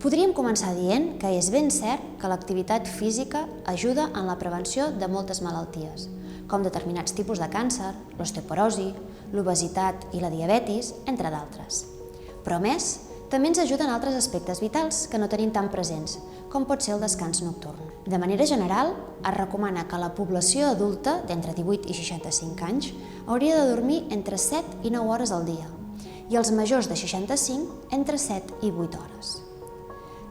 Podríem començar dient que és ben cert que l'activitat física ajuda en la prevenció de moltes malalties, com determinats tipus de càncer, l'osteoporosi, l'obesitat i la diabetis, entre d'altres. Però a més, també ens ajuda en altres aspectes vitals que no tenim tan presents, com pot ser el descans nocturn. De manera general, es recomana que la població adulta d'entre 18 i 65 anys hauria de dormir entre 7 i 9 hores al dia i els majors de 65 entre 7 i 8 hores.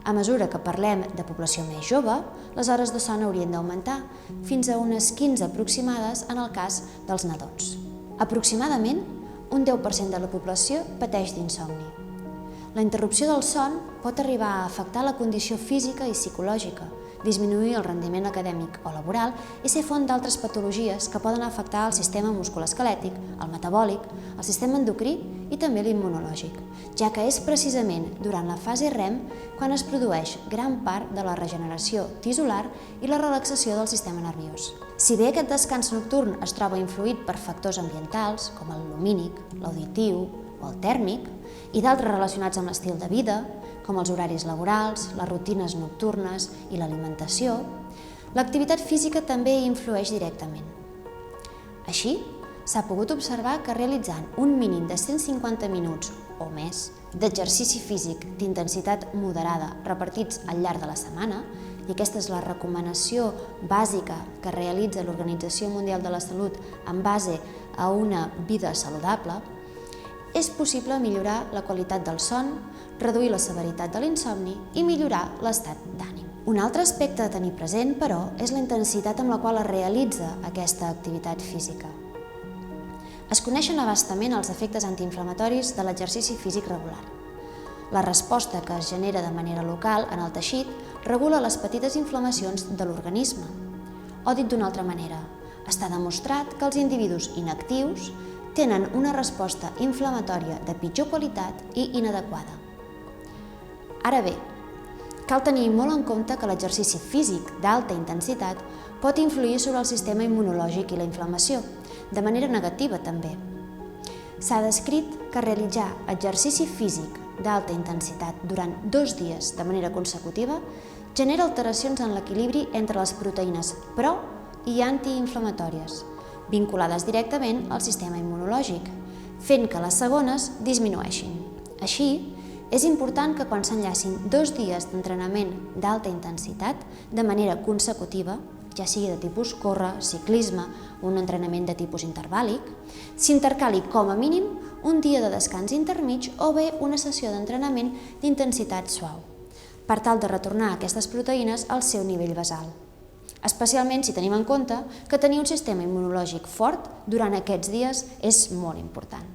A mesura que parlem de població més jove, les hores de son haurien d'augmentar fins a unes 15 aproximades en el cas dels nadons. Aproximadament, un 10% de la població pateix d'insomni. La interrupció del son pot arribar a afectar la condició física i psicològica, disminuir el rendiment acadèmic o laboral i ser font d'altres patologies que poden afectar el sistema musculoesquelètic, el metabòlic, el sistema endocrí i també l'immunològic, ja que és precisament durant la fase REM quan es produeix gran part de la regeneració tissular i la relaxació del sistema nerviós. Si bé aquest descans nocturn es troba influït per factors ambientals, com el lumínic, l'auditiu o el tèrmic, i d'altres relacionats amb l'estil de vida, com els horaris laborals, les rutines nocturnes i l'alimentació, l'activitat física també hi influeix directament. Així, s'ha pogut observar que realitzant un mínim de 150 minuts o més d'exercici físic d'intensitat moderada repartits al llarg de la setmana, i aquesta és la recomanació bàsica que realitza l'Organització Mundial de la Salut en base a una vida saludable, és possible millorar la qualitat del son, reduir la severitat de l'insomni i millorar l'estat d'ànim. Un altre aspecte a tenir present, però, és la intensitat amb la qual es realitza aquesta activitat física. Es coneixen abastament els efectes antiinflamatoris de l'exercici físic regular. La resposta que es genera de manera local en el teixit regula les petites inflamacions de l'organisme. O dit d'una altra manera, està demostrat que els individus inactius tenen una resposta inflamatòria de pitjor qualitat i inadequada. Ara bé, cal tenir molt en compte que l'exercici físic d'alta intensitat pot influir sobre el sistema immunològic i la inflamació, de manera negativa també. S'ha descrit que realitzar exercici físic d'alta intensitat durant 2 dies de manera consecutiva genera alteracions en l'equilibri entre les proteïnes pro- i antiinflamatòries, vinculades directament al sistema immunològic, fent que les segones disminueixin. Així, és important que quan s'enllacin 2 dies d'entrenament d'alta intensitat de manera consecutiva, ja sigui de tipus córrer, ciclisme o un entrenament de tipus intervàl·lic, s'intercali com a mínim un dia de descans intermig o bé una sessió d'entrenament d'intensitat suau, per tal de retornar aquestes proteïnes al seu nivell basal. Especialment si tenim en compte que tenir un sistema immunològic fort durant aquests dies és molt important.